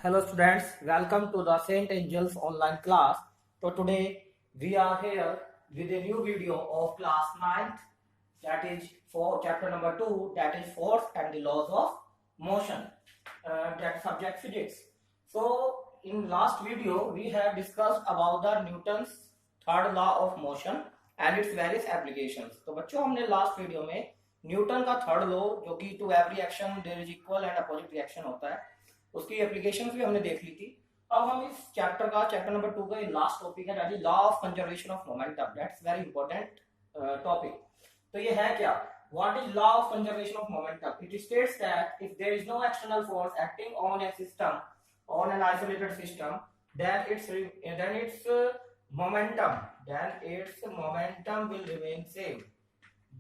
Hello students, welcome to the Saint Angels online class. So today we are here with a new video of class 9th, that is for chapter number 2, that is force and the laws of motion, that subject physics. So in last video we have discussed about the Newton's third law of motion and its various applications. तो बच्चों हमने last video में Newton का third law जो कि to every action there is equal and opposite reaction होता है उसकी एप्लीकेशंस भी हमने देख ली थी। अब हम इस चैप्टर नंबर 2 का लास्ट टॉपिक है that is law of conservation of momentum. That's very important topic. तो ये है क्या? What is law of conservation of momentum? It states that if there is no external force acting on a system, on an isolated system, then its momentum will remain same,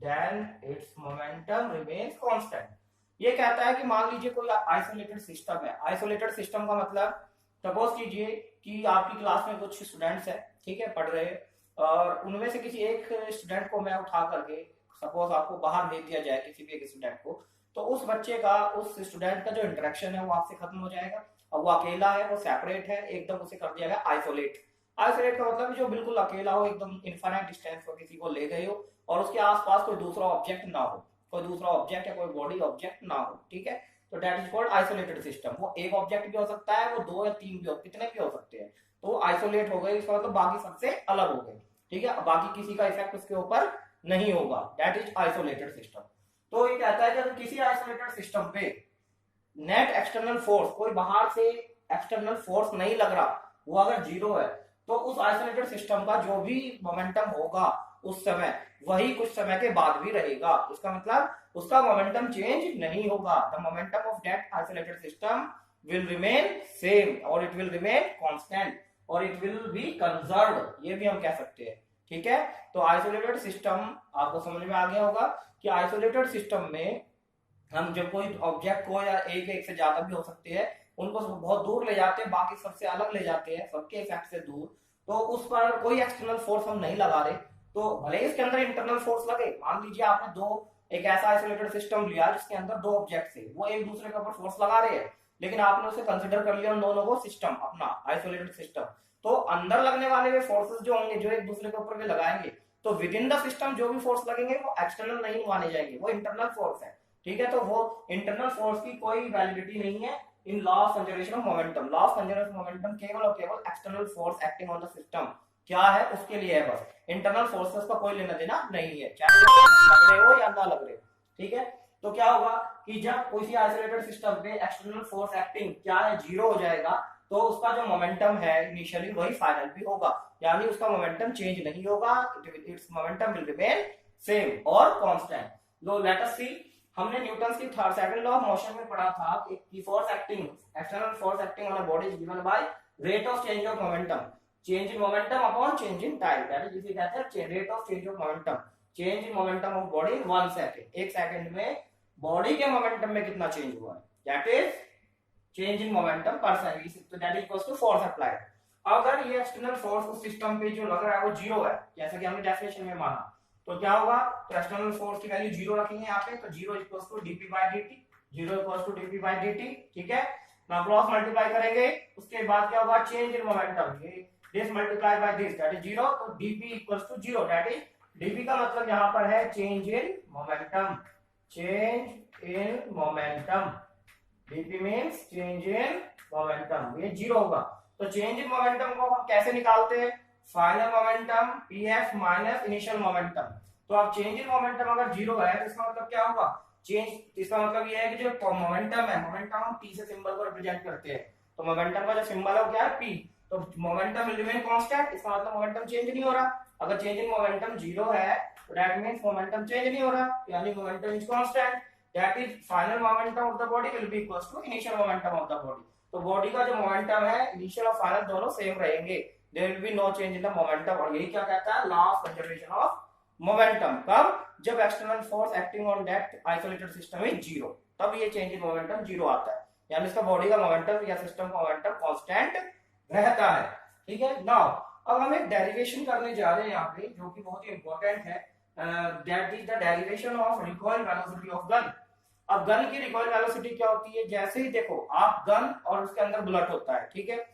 then its momentum remains constant। ये कहता है कि मान लीजिए कोई isolated system है। Isolated system का मतलब सपोज कीजिए कि आपकी क्लास में कुछ स्टूडेंट्स है, ठीक है, पढ़ रहे हैं, और उनमें से किसी एक स्टूडेंट को मैं उठा करके सपोज आपको बाहर भेज दिया जाए, किसी भी एक स्टूडेंट को, तो उस बच्चे का उस स्टूडेंट का जो इंटरेक्शन है वो आपसे खत्म हो जाएगा। अब वो अकेला है, वो सेपरेट है, एकदम उसे कर दिया गया आइसोलेट। आइसोलेट का मतलब जो बिल्कुल अकेला हो, एकदम इनफाइनाइट डिस्टेंस पर किसी को ले गए हो और उसके आसपास कोई दूसरा ऑब्जेक्ट ना हो, कोई दूसरा ऑब्जेक्ट या कोई बॉडी ऑब्जेक्ट ना हो, ठीक है। तो that is called isolated system. वो एक ऑब्जेक्ट भी हो सकता है, वो दो या तीन भी हो, कितने भी हो सकते हैं। तो आइसोलेट हो गए, इसका मतलब बाकी सबसे अलग हो गए, ठीक है, बाकी किसी का इफेक्ट उसके ऊपर नहीं होगा। That is isolated system. तो ये कहता है कि अगर किसी आइसोलेटेड सिस्टम पे नेट एक्सटर्नल फोर्स, कोई बाहर से एक्सटर्नल फोर्स नहीं लग रहा, वो अगर जीरो है, तो उस आइसोलेटेड सिस्टम का जो भी मोमेंटम होगा उस समय वही कुछ समय के बाद भी रहेगा। इसका मतलब उसका मोमेंटम चेंज नहीं होगा। The momentum of that isolated system will remain same और इट विल रिमेन कांस्टेंट और इट विल बी कंजर्व्ड, ये भी हम कह सकते हैं, ठीक है। तो आइसोलेटेड सिस्टम आपको समझ में आ गया होगा कि आइसोलेटेड सिस्टम में हम जब कोई ऑब्जेक्ट को, या एक से ज्यादा भी हो सकते हैं, उनको बहुत दूर ले जाते हैं, बाकी सबसे अलग ले जाते हैं, सबके इफेक्ट से दूर, तो उस पर कोई एक्सटर्नल फोर्स हम नहीं लगा रहे, तो भले इसके अंदर इंटरनल फोर्स लगे। मान लीजिए आपने एक ऐसा आइसोलेटेड सिस्टम लिया जिसके अंदर दो ऑब्जेक्ट थे, वो एक दूसरे के ऊपर फोर्स लगा रहे हैं, लेकिन आपने उसे कंसिडर कर लिया उन दोनों को सिस्टम, अपना आइसोलेटेड सिस्टम। तो अंदर लगने वाले वे फोर्सेस जो होंगे, जो एक दूसरे के ऊपर वे लगाएंगे, तो विद इन द सिस्टम जो भी फोर्स लगेंगे वो एक्सटर्नल नहीं माने जाएंगे, वो इंटरनल फोर्स है, ठीक है। तो वो इंटरनल फोर्स की कोई वैलिडिटी नहीं है in law of conservation of momentum. Law of conservation of momentum केवल और केवल external force acting on the system क्या है उसके लिए है, बस इंटरनल फोर्सेस का कोई लेना देना नहीं है, चाहे लग रहे हो या ना लग रहे हो, ठीक है। तो क्या होगा कि जब किसी आइसोलेटेड सिस्टम पे एक्सटर्नल फोर्स एक्टिंग क्या है, जीरो हो जाएगा, तो उसका जो मोमेंटम है इनिशियली वही फाइनल भी होगा, यानी उसका मोमेंटम चेंज नहीं होगा, it's momentum will remain same और कांस्टेंट। लो लेट अस सी, हमने न्यूटन की third second law of motion में पढ़ा था कि force acting, external force acting on a body is given by rate of change of momentum, change in momentum upon change in time, that is जिसे कहते हैं rate of change of momentum, change in momentum of body in 1 second. एक second में body के momentum में कितना change हुआ है, that is change in momentum per second, तो that is equals to force applied. अगर ये एक्सटर्नल फोर्स उस सिस्टम पे जो लग रहा है वो जीरो है, जैसा कि हमने डेफिनेशन में माना, तो क्या होगा, तो एक्सटर्नल फोर्स की वैल्यू जीरो रखेंगे यहाँ पे, तो zero equals to dp by dt, zero equals to dp by dt, ठीक है ना। क्रॉस मल्टीप्लाई करेंगे, उसके बाद क्या होगा, चेंज इन मोमेंटम, ये this multiply by this that is zero, तो dp equals to zero, that is dp का मतलब यहाँ पर है change in momentum, change in momentum, dp means change in momentum, ये जीरो होगा। तो चेंज इन मोमेंटम को हम कैसे निकालते हैं, final momentum pf minus initial momentum. तो अब चेंज इन मोमेंटम अगर जीरो है तो इसका मतलब क्या होगा, चेंज, इसका मतलब ये है कि जो मोमेंटम है, मोमेंटम हम p से सिंबल को रिप्रेजेंट करते हैं, तो मोमेंटम का जो सिंबल है वो क्या है, p, तो मोमेंटम विल रिमेन कांस्टेंट, इसका मतलब मोमेंटम चेंज नहीं हो रहा। अगर चेंज इन मोमेंटम जीरो है तो दैट मींस मोमेंटम चेंज नहीं हो रहा, यानी momentum is constant, that is final momentum of the body will be equals to initial momentum of the body. तो बॉडी का जो मोमेंटम है इनिशियल और फाइनल दोनों सेम रहेंगे, there will be no change in the momentum. और यही क्या कहता है, law of conservation of momentum. कब, जब external force acting on that isolated system is zero, तब ये चेंज इन मोमेंटम जीरो आता है, यानी इसका बॉडी का मोमेंटम या सिस्टम का मोमेंटम कांस्टेंट रहता है, ठीक है। नाउ अब हम एक डेरिवेशन करने जा रहे हैं यहाँ पे, जो कि बहुत ही इंपॉर्टेंट है, that is the derivation of recoil velocity of gun. अब गन की रिकॉइल वेलोसिटी क्या होती है, जैसे ही देखो आप गन और उसके अंदर बुलेट होता है, ठीक है,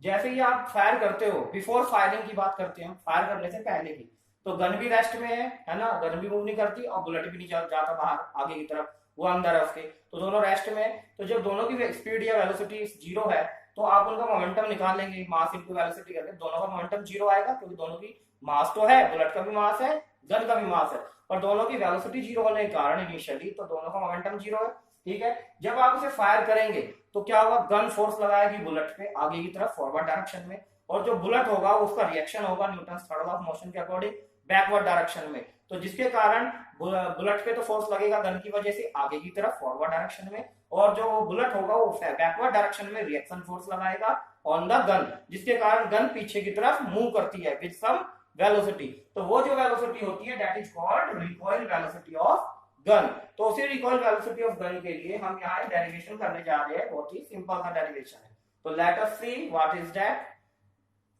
जैसे ही आप फायर करते हो, बिफोर फायरिंग की बात करते हैं, फायर करने से पहले की, तो गन भी रेस्ट में है ना, गन भी मूव नहीं करती और बुलेट भी नहीं जाता बाहर आगे की तरफ, वो अंदर है उसके, तो दोनों रेस्ट में है। तो जब दोनों की स्पीड या वेलोसिटी जीरो है तो आप उनका मोमेंटम निकाल लेंगे, मास इनटू वेलोसिटी करके, दोनों का मोमेंटम जीरो आएगा, क्योंकि दोनों की मास तो है, बुलेट का भी मास है, गन का भी मास है, और दोनों की वेलोसिटी जीरो होने के कारण इनिशियली तो दोनों का मोमेंटम जीरो है, ठीक है। जब आप उसे फायर करेंगे तो क्या होगा, गन फोर्स लगाएगी बुलेट पे आगे की तरफ फॉरवर्ड डायरेक्शन में, और जो बुलेट होगा उसका रिएक्शन होगा Newton third law of motion के अकॉर्डिंग बैकवर्ड डायरेक्शन में, तो जिसके कारण बुलेट पे तो फोर्स लगेगा गन की वजह से आगे की तरफ फॉरवर्ड डायरेक्शन में, और जो बुलेट होगा वो बैकवर्ड डायरेक्शन में रिएक्शन फोर्स लगाएगा ऑन द गन, जिसके कारण गन पीछे की तरफ मूव करती है विद सम वेलोसिटी। तो वो जो वेलोसिटी होती है that is called recoil velocity of gun. तो उसी रिकॉइल वेलोसिटी ऑफ गन के लिए हम यहाँ डेरिवेशन करने जा रहे हैं, बहुत ही सिंपल सा डेरिवेशन है। तो let us see what is that.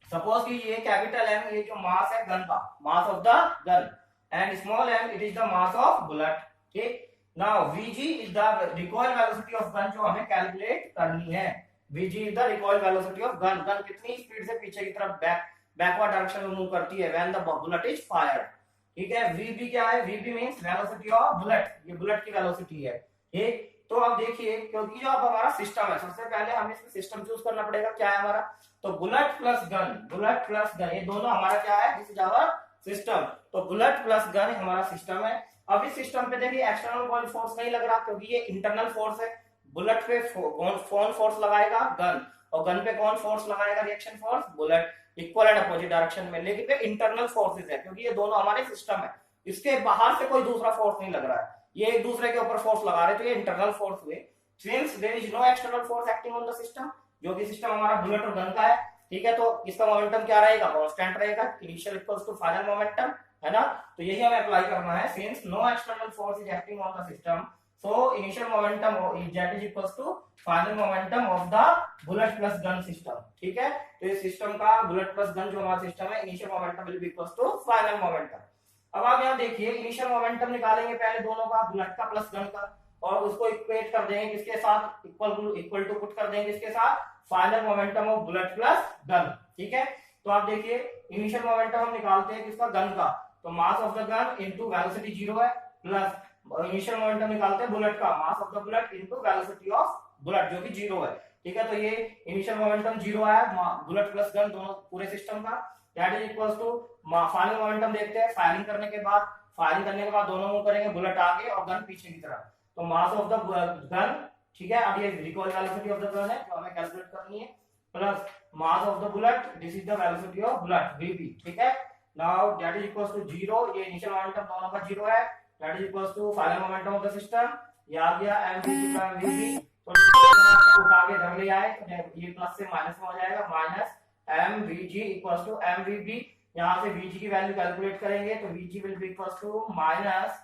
Suppose कि ये कैपिटल एम, ये जो मास है गन का, mass of the gun, and small M it is the mass of bullet, ठीक। Now V G is the recoil velocity of gun जो हमें calculate करनी है, V G is the recoil velocity of gun, gun कितनी speed से पीछे की तरफ बैकवर्ड डायरेक्शन में मूव करती है when the bullet is fired, ठीक है। वीबी क्या है, वीबी मींस वेलोसिटी ऑफ बुलेट, ये बुलेट की वेलोसिटी है, ठीक। तो अब देखिए, क्योंकि जो अब हमारा सिस्टम है, सबसे पहले हमें इसमें सिस्टम चूज करना पड़ेगा, क्या है हमारा, तो bullet plus gun, bullet plus gun, ये दोनों हमारा क्या है, दिस इज आवर सिस्टम। तो बुलेट प्लस गन हमारा सिस्टम है। अब इस सिस्टम पे देखिए एक्सटर्नल कोई फोर्स नहीं लग रहा, क्योंकि ये इंटरनल फोर्स है। बुलेट पे कौन फोर्स लगाएगा, गन, और गन पे कौन फोर्स लगाएगा, reaction force, bullet, equal and opposite direction में, लेकिन पे इंटरनल फोर्सेस है, क्योंकि ये दोनों हमारे सिस्टम है, इसके बाहर से कोई दूसरा फोर्स नहीं लग रहा है, ये एक दूसरे के ऊपर फोर्स लगा रहे, तो ये इंटरनल फोर्स हुए। Since there is no external force acting on the system, जो कि सिस्टम हमारा बुलेट और गन का है, ठीक है, तो इसका मोमेंटम क्या रहेगा, कांस्टेंट रहेगा, initial equals to final momentum, है ना। तो यही हमें अप्लाई करना है, since no external force is acting on the system, so initial momentum that is equals to final momentum of the bullet plus gun system, ठीक है। तो इस सिस्टम का बुलेट प्लस गन जो हमारा सिस्टम है, initial momentum will be equals to final momentum. अब आप यहाँ देखिए, इनिशियल मोमेंटम निकालेंगे पहले दोनों का, बुलेट का प्लस गन का, और उसको इक्वेट कर देंगे किसके साथ, इक्वल टू पुट कर देंगे किसके साथ, final momentum of bullet plus gun, ठीक है। तो आप देखिए इनिशियल मोमेंटम हम निकालते हैं किसका, गन का, तो mass of the gun into velocity zero है, प्लस इनिशियल मोमेंटम निकालते हैं बुलेट का, mass of the bullet into velocity of bullet जो कि जीरो है, ठीक है। तो ये इनिशियल मोमेंटम जीरो आया, बुलेट प्लस गन दोनों पूरे सिस्टम का, that is equals to final momentum देखते हैं, फायरिंग करने के बाद दोनों मूव करेंगे, बुलेट आगे और गन पीछे की तरफ, तो मास ऑफ द गन, ठीक है। अब ये recoil velocity of the gun है जो हमें कैलकुलेट करनी है, plus mass of the bullet, this is the velocity of bullet V B, ठीक है। Now that is equals to zero, ये इनिशियल मोमेंटम दोनों का जीरो है, that is equals to final momentum of the system, ये आ गया mvb का mvb, तो उठा के इधर ले आए, ये प्लस से माइनस में हो जाएगा, minus mvg equals to mvb, यहाँ से vg की वैल्यू कैलकुलेट करेंगे, तो vg will be equals to minus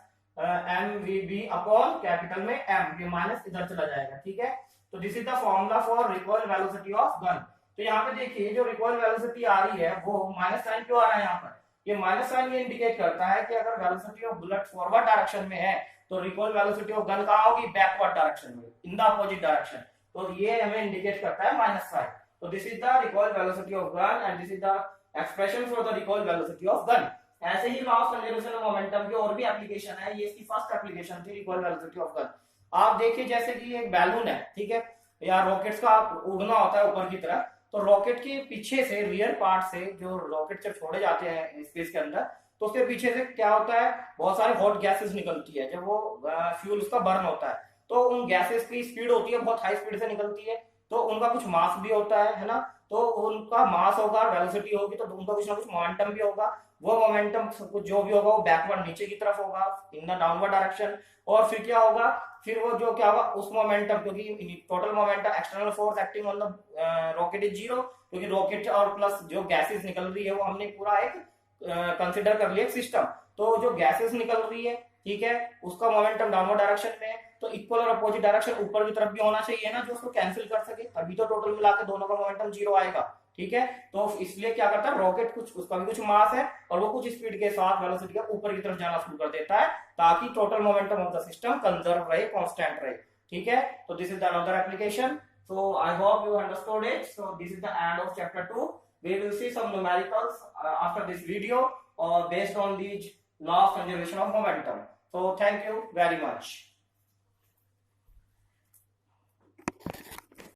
mvb upon capital में m, ये माइनस इधर चला जाएगा, ठीक है। तो this is the formula for recoil velocity of gun. तो यहाँ पे देखिए जो रिकॉइल वेलोसिटी आ रही है वो माइनस साइन क्यों आ रहा है यहाँ पर, ये माइनस साइन ये इंडिकेट करता है कि अगर velocity of bullet forward direction में है तो रिकॉइल वेलोसिटी ऑफ गन कहाँ होगी, बैकवर्ड डायरेक्शन में, इन द अपोजिट डायरेक्शन, तो ये हमें इंडिकेट करता है माइनस साइन। तो this is the recoil velocity of gun and this is the expression for the recoil velocity of gun. ऐसे ही law of conservation of momentum की और भी एप्लीकेशन है, ये इसकी फर्स्ट एप्लीकेशन थी रिकॉइल वेलोसिटी ऑफ गन। आप देखिए जैसे कि एक बैलून है, ठीक है, या रॉकेट्स का उड़ना होता है ऊपर की तरफ, तो रॉकेट के पीछे से, रियर पार्ट से, जो रॉकेट से छोड़े जाते हैं स्पेस के अंदर, तो उसके पीछे से क्या होता है, बहुत सारी हॉट गैसेस निकलती है, जब वो फ्यूल उसका बर्न होता है तो उन गैसेस की स्पीड होती है, बहुत हाई स्पीड से निकलती है, तो उनका कुछ मास भी होता है ना, तो उनका मास होगा, वेलोसिटी होगी, तो उनका कुछ ना कुछ मोमेंटम भी होगा, वो मोमेंटम जो भी होगा वो बैकवर्ड नीचे की तरफ होगा इन द डाउनवर्ड डायरेक्शन, और फिर क्या होगा, फिर वो जो क्या होगा उस मोमेंटम, क्योंकि total momentum external force acting on the rocket is zero, क्योंकि रॉकेट और प्लस जो गैसेस निकल रही है वो हमने पूरा एक कंसिडर कर लिया सिस्टम, तो जो गैसेस निकल रही है, ठीक है, उसका मोमेंटम डाउनवर्ड डायरेक्शन में है, तो इक्वल और अपोजिट डायरेक्शन ऊपर की तरफ भी होना चाहिए ना, जो उसको कैंसिल कर सके, तभी तो टोटल मिला के दोनों का मोमेंटम जीरो आएगा, ठीक है। तो इसलिए क्या करता है रॉकेट, कुछ उसका भी कुछ मास है और वो कुछ स्पीड के साथ वेलोसिटी के ऊपर की तरफ जाना शुरू कर देता है ताकि total momentum of the system conserve रहे, कांस्टेंट रहे, ठीक है। तो this is the another application. So I hope you understood it. So this is the end of chapter 2। We will see some numericals after this video based on the law of conservation of momentum. So thank you very much.